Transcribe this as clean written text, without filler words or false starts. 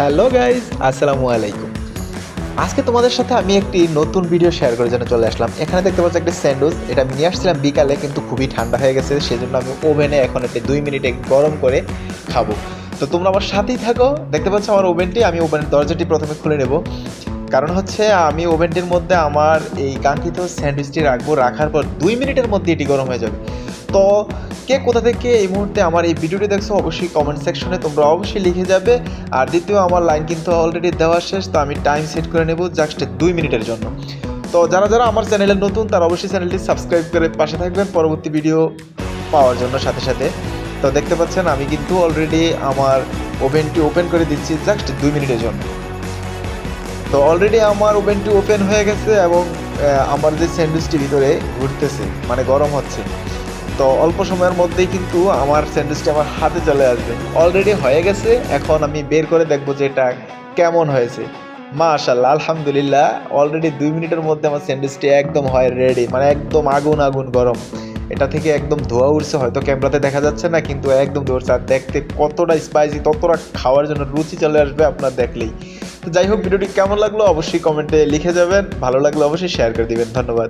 Hello guys, আসসালামু আলাইকুম। আজকে তোমাদের সাথে আমি একটি নতুন ভিডিও শেয়ার করার জন্য চলে আসলাম। এখানে দেখতে পাচ্ছি একটা স্যান্ডউইচ, এটা আমি নিয়ে আসছিলাম বিকালে, কিন্তু খুবই ঠান্ডা হয়ে গেছে, সেজন্য আমি ওভেনে এখন এটি 2 মিনিটে গরম করে খাবো। তো তোমরা আমার সাথেই থাকো। দেখতে পাচ্ছ আমার ওভেনটি, আমি ওভেনের দরজাটি প্রথমে খুলে নেব। কারণ হচ্ছে আমি ওভেনটির মধ্যে আমার এই কাঙ্ক্ষিত স্যান্ডউইচটি রাখবো, রাখার পর 2 মিনিটের মধ্যে এটি গরম হয়ে যাবে। তো কে কোথা থেকে এই মুহূর্তে আমার এই ভিডিওটি দেখছো অবশ্যই কমেন্ট সেকশনে তোমরা অবশ্যই লিখে যাবে। আর দ্বিতীয়, আমার লাইন কিন্তু অলরেডি দেওয়া শেষ, তো আমি টাইম সেট করে নেব জাস্ট 2 মিনিটের জন্য। তো যারা যারা আমার চ্যানেলে নতুন তারা অবশ্যই চ্যানেলটি সাবস্ক্রাইব করে পাশে থাকবেন পরবর্তী ভিডিও পাওয়ার জন্য সাথে সাথে। তো দেখতে পাচ্ছেন আমি কিন্তু অলরেডি আমার ওভেনটি ওপেন করে দিচ্ছি জাস্ট 2 মিনিটের জন্য। তো অলরেডি আমার ওভেনটি ওপেন হয়ে গেছে এবং আমার যে স্যান্ডউইচটি ভিতরে ঘুরতেছে, মানে গরম হচ্ছে। তো অল্প সময়ের মধ্যেই কিন্তু আমার স্যান্ডউইচটা আমার হাতে চলে আসবে, অলরেডি হয়ে গেছে। এখন আমি বের করে দেখবো যে এটা কেমন হয়েছে। মাশাআল্লাহ, আলহামদুলিল্লাহ, অলরেডি 2 মিনিটের মধ্যে আমার স্যান্ডউইচটি একদম হয় রেডি, মানে একদম আগুন আগুন গরম। এটা থেকে একদম ধোয়া উঠছে, হয়তো ক্যামেরাতে দেখা যাচ্ছে না, কিন্তু একদম ধোয়া উঠছে। আর দেখতে কতটা স্পাইসি, ততটা খাওয়ার জন্য রুচি চলে আসবে আপনার দেখলেই। তো যাই হোক, ভিডিওটি কেমন লাগলো অবশ্যই কমেন্টে লিখে যাবেন, ভালো লাগলে অবশ্যই শেয়ার করে দিবেন। ধন্যবাদ।